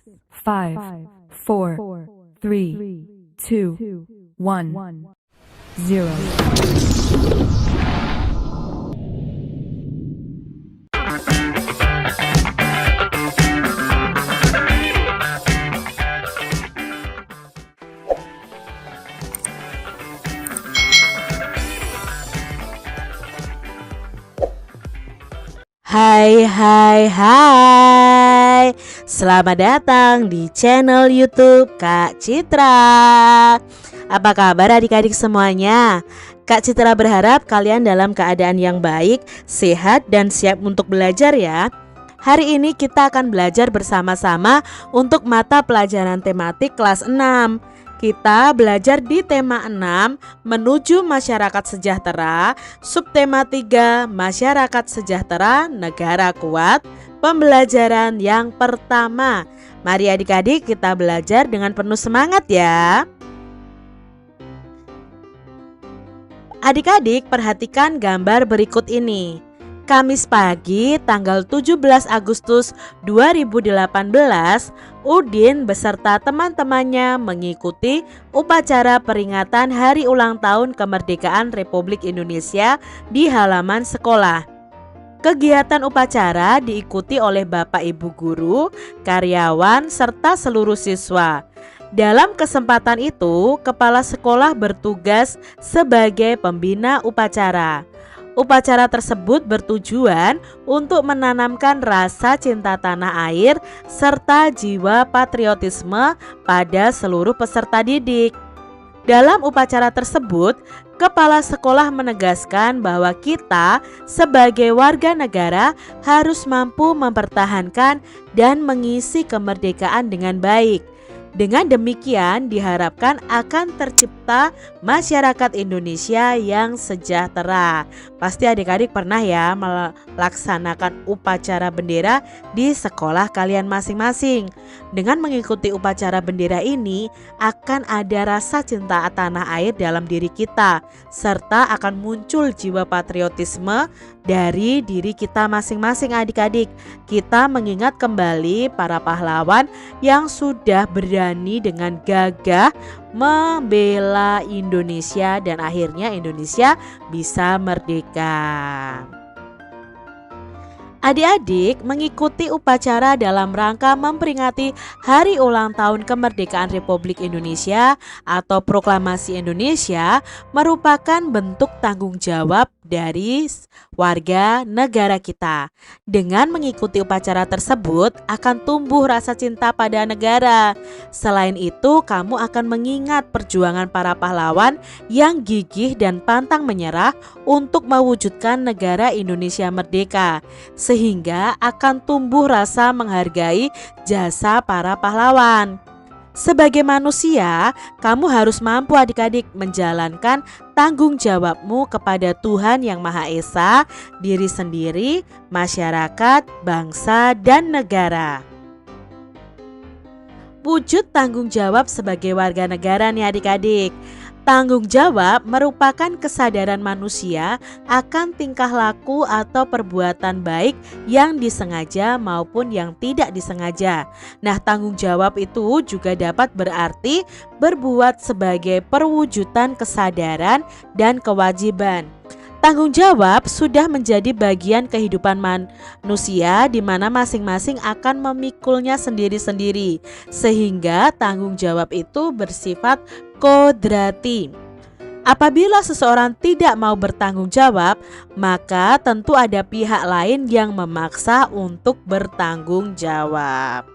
5, 4, 3, 2, 1, 0. Hai, selamat datang di channel YouTube Kak Citra. Apa kabar adik-adik semuanya? Kak Citra berharap kalian dalam keadaan yang baik, sehat, dan siap untuk belajar ya. Hari ini kita akan belajar bersama-sama untuk mata pelajaran tematik kelas 6. Kita belajar di tema 6 menuju masyarakat sejahtera, subtema 3 masyarakat sejahtera negara kuat, pembelajaran yang pertama. Mari adik-adik kita belajar dengan penuh semangat ya. Adik-adik perhatikan gambar berikut ini. Kamis pagi tanggal 17 Agustus 2018, Udin beserta teman-temannya mengikuti upacara peringatan Hari Ulang Tahun Kemerdekaan Republik Indonesia di halaman sekolah. Kegiatan upacara diikuti oleh Bapak Ibu guru, karyawan, serta seluruh siswa. Dalam kesempatan itu, kepala sekolah bertugas sebagai pembina upacara. Upacara tersebut bertujuan untuk menanamkan rasa cinta tanah air serta jiwa patriotisme pada seluruh peserta didik. Dalam upacara tersebut, kepala sekolah menegaskan bahwa kita sebagai warga negara harus mampu mempertahankan dan mengisi kemerdekaan dengan baik. Dengan demikian diharapkan akan tercipta masyarakat Indonesia yang sejahtera. Pasti adik-adik pernah ya melaksanakan upacara bendera di sekolah kalian masing-masing. Dengan mengikuti upacara bendera ini akan ada rasa cinta tanah air dalam diri kita, serta akan muncul jiwa patriotisme dari diri kita masing-masing adik-adik. Kita mengingat kembali para pahlawan yang sudah berani dengan gagah membela Indonesia dan akhirnya Indonesia bisa merdeka. Adik-adik mengikuti upacara dalam rangka memperingati Hari Ulang Tahun Kemerdekaan Republik Indonesia atau Proklamasi Indonesia merupakan bentuk tanggung jawab dari warga negara kita. Dengan mengikuti upacara tersebut akan tumbuh rasa cinta pada negara. Selain itu, kamu akan mengingat perjuangan para pahlawan yang gigih dan pantang menyerah untuk mewujudkan negara Indonesia merdeka, sehingga akan tumbuh rasa menghargai jasa para pahlawan. Sebagai manusia, kamu harus mampu adik-adik menjalankan tanggung jawabmu kepada Tuhan Yang Maha Esa, diri sendiri, masyarakat, bangsa, dan negara. Wujud tanggung jawab sebagai warga negara nih adik-adik. Tanggung jawab merupakan kesadaran manusia akan tingkah laku atau perbuatan baik yang disengaja maupun yang tidak disengaja. Nah, tanggung jawab itu juga dapat berarti berbuat sebagai perwujudan kesadaran dan kewajiban. Tanggung jawab sudah menjadi bagian kehidupan manusia di mana masing-masing akan memikulnya sendiri-sendiri, sehingga tanggung jawab itu bersifat kodrati. Apabila seseorang tidak mau bertanggung jawab, maka tentu ada pihak lain yang memaksa untuk bertanggung jawab.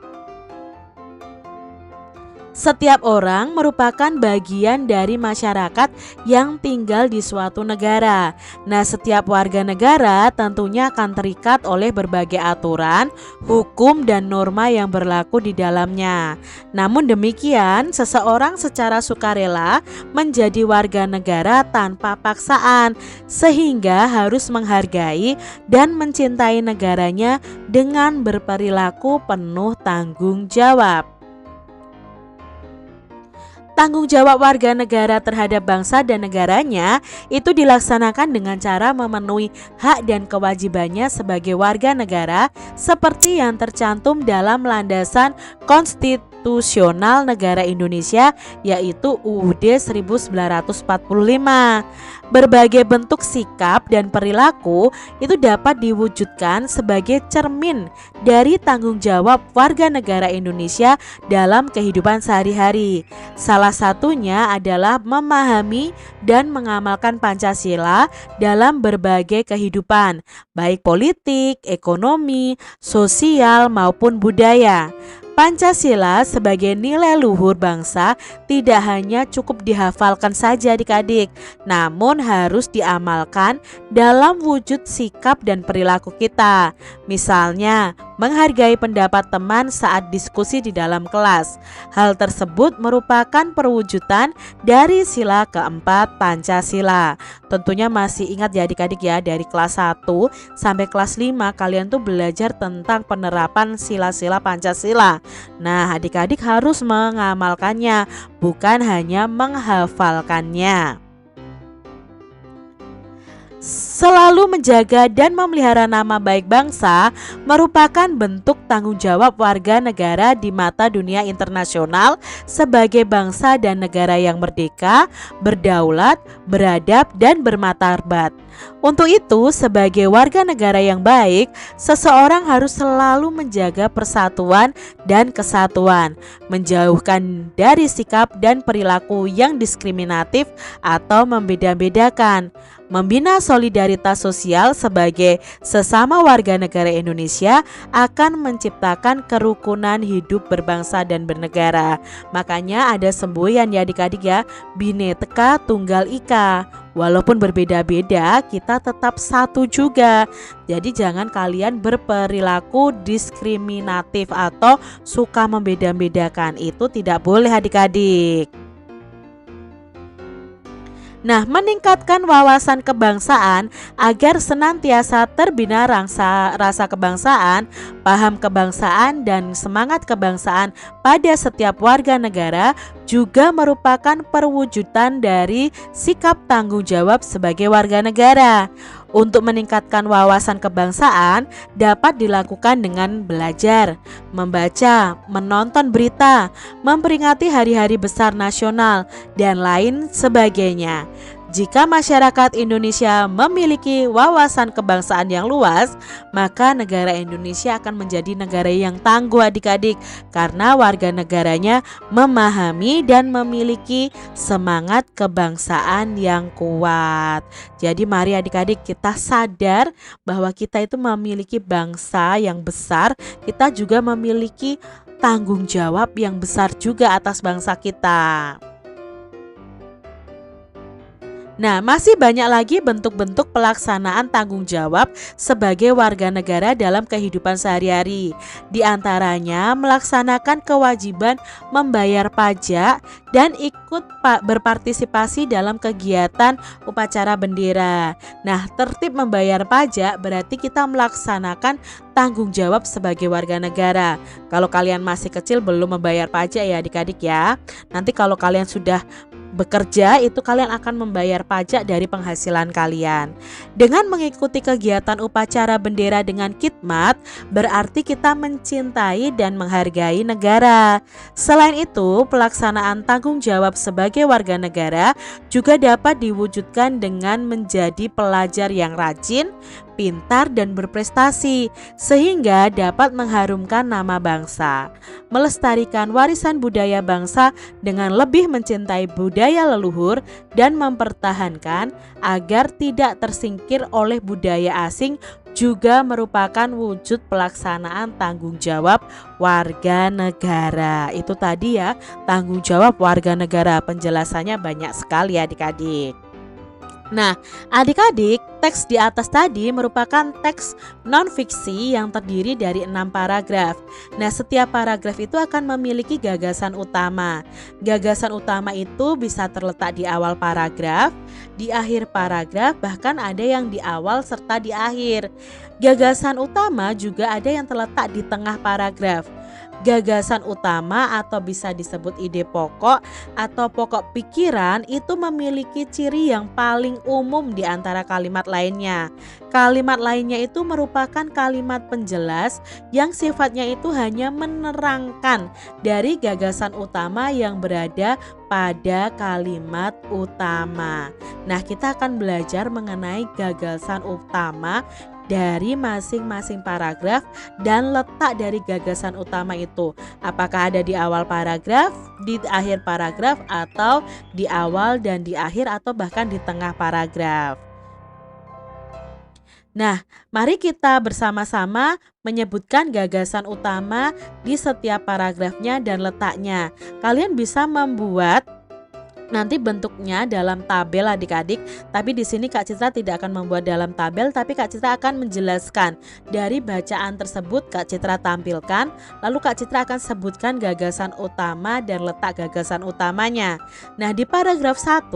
Setiap orang merupakan bagian dari masyarakat yang tinggal di suatu negara. Nah, setiap warga negara tentunya akan terikat oleh berbagai aturan, hukum, dan norma yang berlaku di dalamnya. Namun demikian, seseorang secara sukarela menjadi warga negara tanpa paksaan, sehingga harus menghargai dan mencintai negaranya dengan berperilaku penuh tanggung jawab. Tanggung jawab warga negara terhadap bangsa dan negaranya itu dilaksanakan dengan cara memenuhi hak dan kewajibannya sebagai warga negara seperti yang tercantum dalam landasan konstitusional negara Indonesia, yaitu UUD 1945. Berbagai bentuk sikap dan perilaku itu dapat diwujudkan sebagai cermin dari tanggung jawab warga negara Indonesia dalam kehidupan sehari-hari. Salah satunya adalah memahami dan mengamalkan Pancasila dalam berbagai kehidupan, baik politik, ekonomi, sosial maupun budaya. Pancasila sebagai nilai luhur bangsa tidak hanya cukup dihafalkan saja adik-adik, namun harus diamalkan dalam wujud sikap dan perilaku kita. Misalnya, menghargai pendapat teman saat diskusi di dalam kelas. Hal tersebut merupakan perwujudan dari sila keempat Pancasila. Tentunya masih ingat ya adik-adik ya, dari kelas 1 sampai kelas 5 kalian tuh belajar tentang penerapan sila-sila Pancasila. Nah, adik-adik harus mengamalkannya, bukan hanya menghafalkannya. Selalu menjaga dan memelihara nama baik bangsa merupakan bentuk tanggung jawab warga negara di mata dunia internasional sebagai bangsa dan negara yang merdeka, berdaulat, beradab, dan bermartabat. Untuk itu, sebagai warga negara yang baik, seseorang harus selalu menjaga persatuan dan kesatuan, menjauhkan dari sikap dan perilaku yang diskriminatif atau membeda-bedakan, membina solidaritas sosial sebagai sesama warga negara Indonesia akan menciptakan kerukunan hidup berbangsa dan bernegara. Makanya ada semboyan ya adik-adik ya, Bhinneka Tunggal Ika. Walaupun berbeda-beda, kita tetap satu juga. Jadi jangan kalian berperilaku diskriminatif atau suka membeda-bedakan. Itu tidak boleh adik-adik. Nah, meningkatkan wawasan kebangsaan agar senantiasa terbina rasa kebangsaan, paham kebangsaan, dan semangat kebangsaan pada setiap warga negara juga merupakan perwujudan dari sikap tanggung jawab sebagai warga negara. Untuk meningkatkan wawasan kebangsaan dapat dilakukan dengan belajar, membaca, menonton berita, memperingati hari-hari besar nasional, dan lain sebagainya. Jika masyarakat Indonesia memiliki wawasan kebangsaan yang luas, maka negara Indonesia akan menjadi negara yang tangguh adik-adik, karena warga negaranya memahami dan memiliki semangat kebangsaan yang kuat. Jadi mari adik-adik kita sadar bahwa kita itu memiliki bangsa yang besar, kita juga memiliki tanggung jawab yang besar juga atas bangsa kita. Nah, masih banyak lagi bentuk-bentuk pelaksanaan tanggung jawab sebagai warga negara dalam kehidupan sehari-hari. Di antaranya melaksanakan kewajiban membayar pajak dan ikut berpartisipasi dalam kegiatan upacara bendera. Nah, tertib membayar pajak berarti kita melaksanakan tanggung jawab sebagai warga negara. Kalau kalian masih kecil belum membayar pajak ya adik-adik ya. Nanti kalau kalian sudah bekerja itu kalian akan membayar pajak dari penghasilan kalian. Dengan mengikuti kegiatan upacara bendera dengan khidmat berarti kita mencintai dan menghargai negara. Selain itu, pelaksanaan tanggung jawab sebagai warga negara juga dapat diwujudkan dengan menjadi pelajar yang rajin, pintar, dan berprestasi sehingga dapat mengharumkan nama bangsa, melestarikan warisan budaya bangsa dengan lebih mencintai budaya leluhur dan mempertahankan agar tidak tersingkir oleh budaya asing juga merupakan wujud pelaksanaan tanggung jawab warga negara. Itu tadi ya, tanggung jawab warga negara. Penjelasannya banyak sekali adik-adik. Nah, adik-adik, teks di atas tadi merupakan teks non-fiksi yang terdiri dari 6 paragraf. Nah, setiap paragraf itu akan memiliki gagasan utama. Gagasan utama itu bisa terletak di awal paragraf, di akhir paragraf, bahkan ada yang di awal serta di akhir. Gagasan utama juga ada yang terletak di tengah paragraf. Gagasan utama atau bisa disebut ide pokok atau pokok pikiran itu memiliki ciri yang paling umum di antara kalimat lainnya. Kalimat lainnya itu merupakan kalimat penjelas yang sifatnya itu hanya menerangkan dari gagasan utama yang berada pada kalimat utama. Nah, kita akan belajar mengenai gagasan utama dari masing-masing paragraf dan letak dari gagasan utama itu. Apakah ada di awal paragraf, di akhir paragraf, atau di awal dan di akhir, atau bahkan di tengah paragraf. Nah, mari kita bersama-sama menyebutkan gagasan utama di setiap paragrafnya dan letaknya. Kalian bisa membuat nanti bentuknya dalam tabel adik-adik, tapi di sini Kak Citra tidak akan membuat dalam tabel, tapi Kak Citra akan menjelaskan dari bacaan tersebut Kak Citra tampilkan, lalu Kak Citra akan sebutkan gagasan utama dan letak gagasan utamanya. Nah, di paragraf 1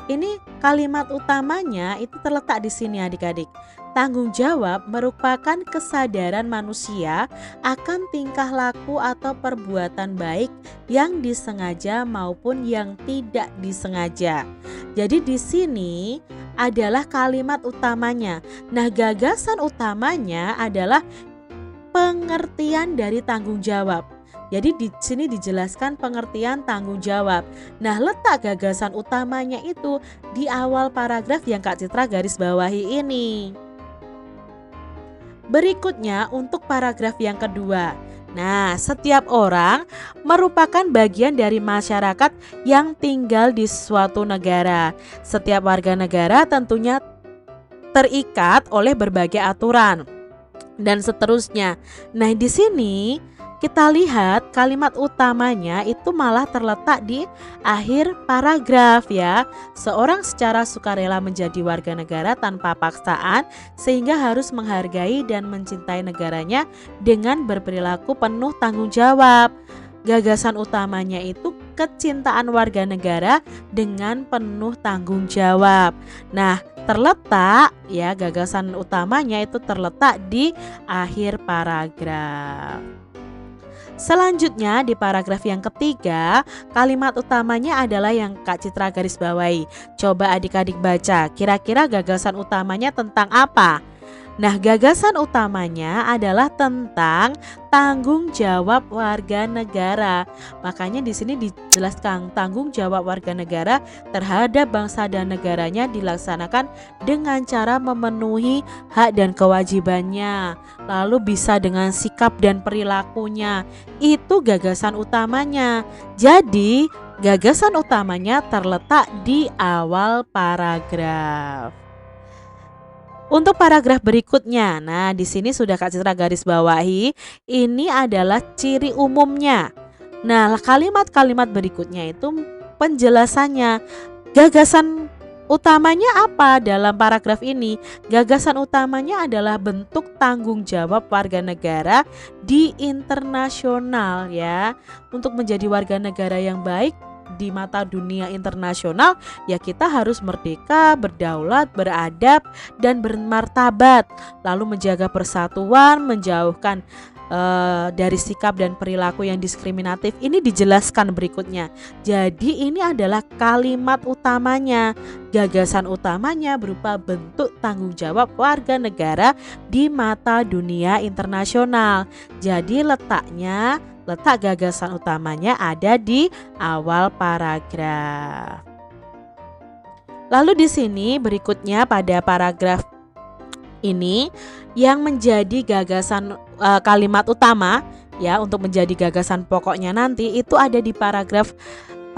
ini kalimat utamanya itu terletak di sini adik-adik. Tanggung jawab merupakan kesadaran manusia akan tingkah laku atau perbuatan baik yang disengaja maupun yang tidak disengaja. Jadi di sini adalah kalimat utamanya. Nah, gagasan utamanya adalah pengertian dari tanggung jawab. Jadi di sini dijelaskan pengertian tanggung jawab. Nah, letak gagasan utamanya itu di awal paragraf yang Kak Citra garis bawahi ini. Berikutnya untuk paragraf yang kedua. Nah, setiap orang merupakan bagian dari masyarakat yang tinggal di suatu negara. Setiap warga negara tentunya terikat oleh berbagai aturan dan seterusnya. Nah, di sini kita lihat kalimat utamanya itu malah terletak di akhir paragraf ya. Seorang secara sukarela menjadi warga negara tanpa paksaan sehingga harus menghargai dan mencintai negaranya dengan berperilaku penuh tanggung jawab. Gagasan utamanya itu kecintaan warga negara dengan penuh tanggung jawab. Nah, terletak ya, gagasan utamanya itu terletak di akhir paragraf. Selanjutnya di paragraf yang ketiga, kalimat utamanya adalah yang Kak Citra garis bawahi. Coba adik-adik baca, kira-kira gagasan utamanya tentang apa? Nah, gagasan utamanya adalah tentang tanggung jawab warga negara. Makanya di sini dijelaskan tanggung jawab warga negara terhadap bangsa dan negaranya dilaksanakan dengan cara memenuhi hak dan kewajibannya. Lalu bisa dengan sikap dan perilakunya. Itu gagasan utamanya. Jadi, gagasan utamanya terletak di awal paragraf. Untuk paragraf berikutnya, nah di sini sudah Kak Citra garis bawahi, ini adalah ciri umumnya. Nah, kalimat-kalimat berikutnya itu penjelasannya. Gagasan utamanya apa dalam paragraf ini? Gagasan utamanya adalah bentuk tanggung jawab warga negara di internasional ya. Untuk menjadi warga negara yang baik di mata dunia internasional ya, kita harus merdeka, berdaulat, beradab dan bermartabat, lalu menjaga persatuan, menjauhkan dari sikap dan perilaku yang diskriminatif. Ini dijelaskan berikutnya. Jadi ini adalah kalimat utamanya. Gagasan utamanya berupa bentuk tanggung jawab warga negara di mata dunia internasional. Jadi letak gagasan utamanya ada di awal paragraf. Lalu di sini berikutnya pada paragraf ini yang menjadi gagasan kalimat utama ya, untuk menjadi gagasan pokoknya nanti itu ada di paragraf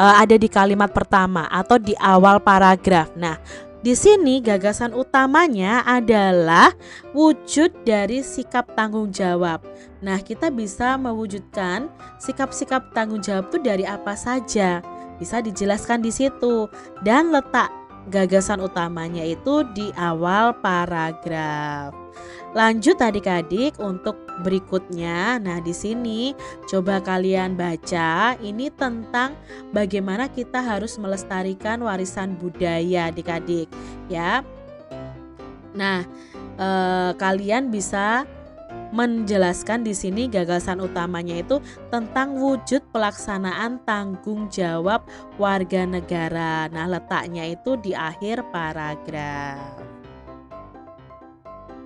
ada di kalimat pertama atau di awal paragraf. Nah, di sini gagasan utamanya adalah wujud dari sikap tanggung jawab. Nah, kita bisa mewujudkan sikap-sikap tanggung jawab itu dari apa saja. Bisa dijelaskan di situ, dan letak gagasan utamanya itu di awal paragraf. Lanjut adik-adik untuk berikutnya. Nah, di sini coba kalian baca, ini tentang bagaimana kita harus melestarikan warisan budaya adik-adik ya. Nah, kalian bisa menjelaskan di sini gagasan utamanya itu tentang wujud pelaksanaan tanggung jawab warga negara. Nah, letaknya itu di akhir paragraf.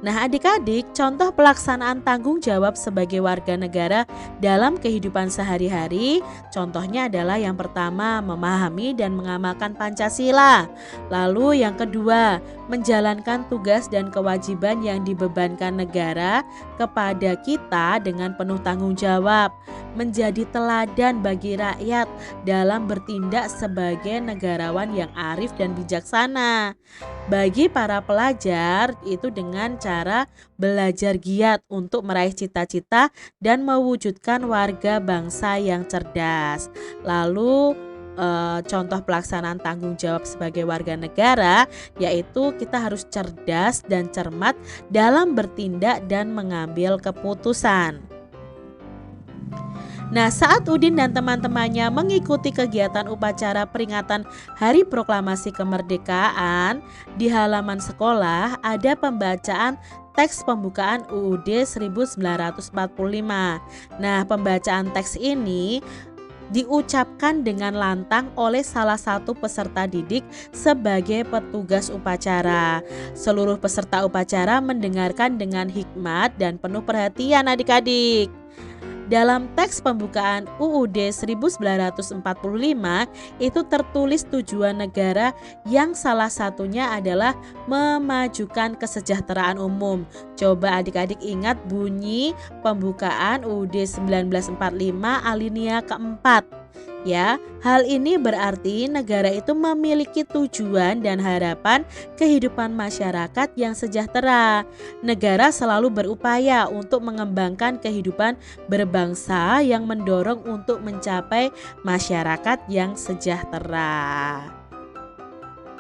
Nah, adik-adik, contoh pelaksanaan tanggung jawab sebagai warga negara dalam kehidupan sehari-hari, contohnya adalah yang pertama, memahami dan mengamalkan Pancasila. Lalu yang kedua, menjalankan tugas dan kewajiban yang dibebankan negara kepada kita dengan penuh tanggung jawab, menjadi teladan bagi rakyat dalam bertindak sebagai negarawan yang arif dan bijaksana. Bagi para pelajar itu dengan cara belajar giat untuk meraih cita-cita dan mewujudkan warga bangsa yang cerdas. Lalu contoh pelaksanaan tanggung jawab sebagai warga negara yaitu kita harus cerdas dan cermat dalam bertindak dan mengambil keputusan. Nah, saat Udin dan teman-temannya mengikuti kegiatan upacara peringatan Hari Proklamasi Kemerdekaan, di halaman sekolah ada pembacaan teks pembukaan UUD 1945. Nah, pembacaan teks ini diucapkan dengan lantang oleh salah satu peserta didik sebagai petugas upacara. Seluruh peserta upacara mendengarkan dengan hikmat dan penuh perhatian adik-adik. Dalam teks pembukaan UUD 1945 itu tertulis tujuan negara yang salah satunya adalah memajukan kesejahteraan umum. Coba adik-adik ingat bunyi pembukaan UUD 1945 alinea keempat. Ya, hal ini berarti negara itu memiliki tujuan dan harapan kehidupan masyarakat yang sejahtera. Negara selalu berupaya untuk mengembangkan kehidupan berbangsa yang mendorong untuk mencapai masyarakat yang sejahtera.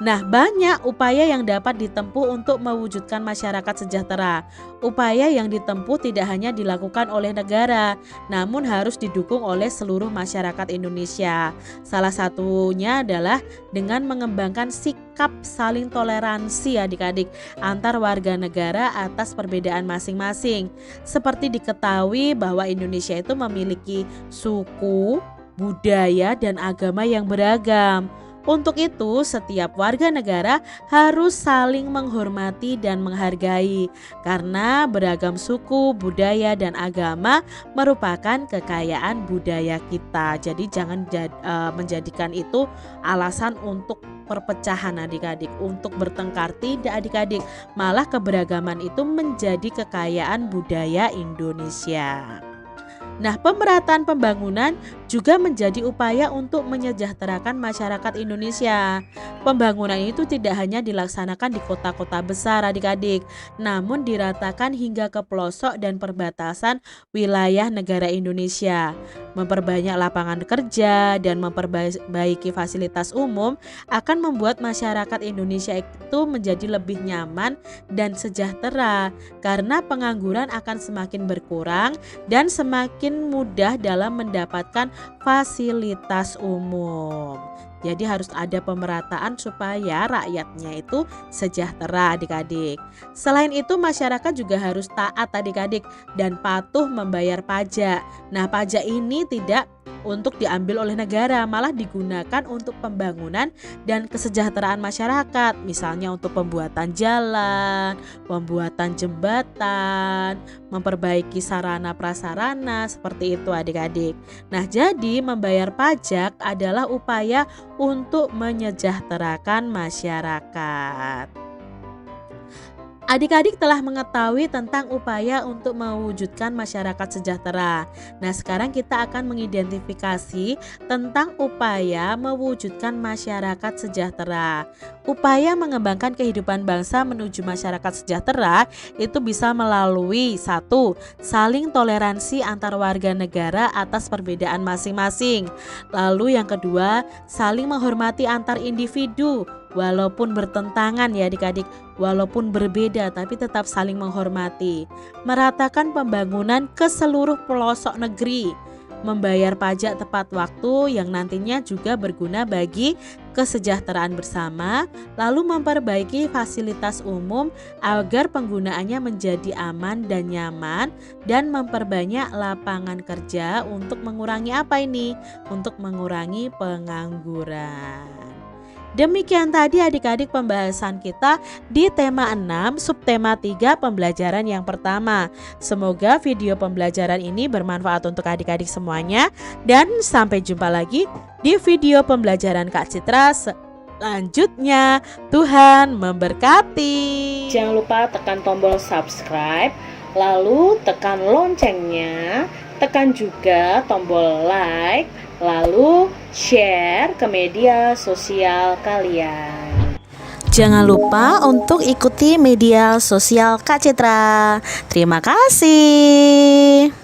Nah, banyak upaya yang dapat ditempuh untuk mewujudkan masyarakat sejahtera. Upaya yang ditempuh tidak hanya dilakukan oleh negara, namun harus didukung oleh seluruh masyarakat Indonesia. Salah satunya adalah dengan mengembangkan sikap saling toleransi adik-adik antar warga negara atas perbedaan masing-masing. Seperti diketahui bahwa Indonesia itu memiliki suku, budaya, dan agama yang beragam. Untuk itu, setiap warga negara harus saling menghormati dan menghargai karena beragam suku, budaya, dan agama merupakan kekayaan budaya kita. Jadi jangan menjadikan itu alasan untuk perpecahan adik-adik, untuk bertengkar. Tidak adik-adik, malah keberagaman itu menjadi kekayaan budaya Indonesia. Nah, pemerataan pembangunan juga menjadi upaya untuk menyejahterakan masyarakat Indonesia. Pembangunan itu tidak hanya dilaksanakan di kota-kota besar adik-adik, namun diratakan hingga ke pelosok dan perbatasan wilayah negara Indonesia. Memperbanyak lapangan kerja dan memperbaiki fasilitas umum akan membuat masyarakat Indonesia itu menjadi lebih nyaman dan sejahtera karena pengangguran akan semakin berkurang dan semakin mudah dalam mendapatkan fasilitas umum. Jadi harus ada pemerataan supaya rakyatnya itu sejahtera adik-adik. Selain itu masyarakat juga harus taat adik-adik dan patuh membayar pajak. Nah, pajak ini tidak untuk diambil oleh negara, malah digunakan untuk pembangunan dan kesejahteraan masyarakat. Misalnya untuk pembuatan jalan, pembuatan jembatan, memperbaiki sarana prasarana, seperti itu adik-adik. Nah, jadi membayar pajak adalah upaya untuk menyejahterakan masyarakat. Adik-adik telah mengetahui tentang upaya untuk mewujudkan masyarakat sejahtera. Nah, sekarang kita akan mengidentifikasi tentang upaya mewujudkan masyarakat sejahtera. Upaya mengembangkan kehidupan bangsa menuju masyarakat sejahtera itu bisa melalui 1. Saling toleransi antar warga negara atas perbedaan masing-masing. Lalu yang kedua, saling menghormati antar individu. Walaupun bertentangan ya adik-adik, walaupun berbeda tapi tetap saling menghormati. Meratakan pembangunan ke seluruh pelosok negeri. membayar pajak tepat waktu yang nantinya juga berguna bagi kesejahteraan bersama, lalu memperbaiki fasilitas umum agar penggunaannya menjadi aman dan nyaman, dan memperbanyak lapangan kerja untuk mengurangi apa ini? Untuk mengurangi pengangguran. Demikian tadi adik-adik pembahasan kita di tema 6 subtema 3 pembelajaran yang pertama. Semoga video pembelajaran ini bermanfaat untuk adik-adik semuanya, dan sampai jumpa lagi di video pembelajaran Kak Citra selanjutnya. Tuhan memberkati. Jangan lupa tekan tombol subscribe, lalu tekan loncengnya, tekan juga tombol like, lalu share ke media sosial kalian. Jangan lupa untuk ikuti media sosial Kak Citra. Terima kasih.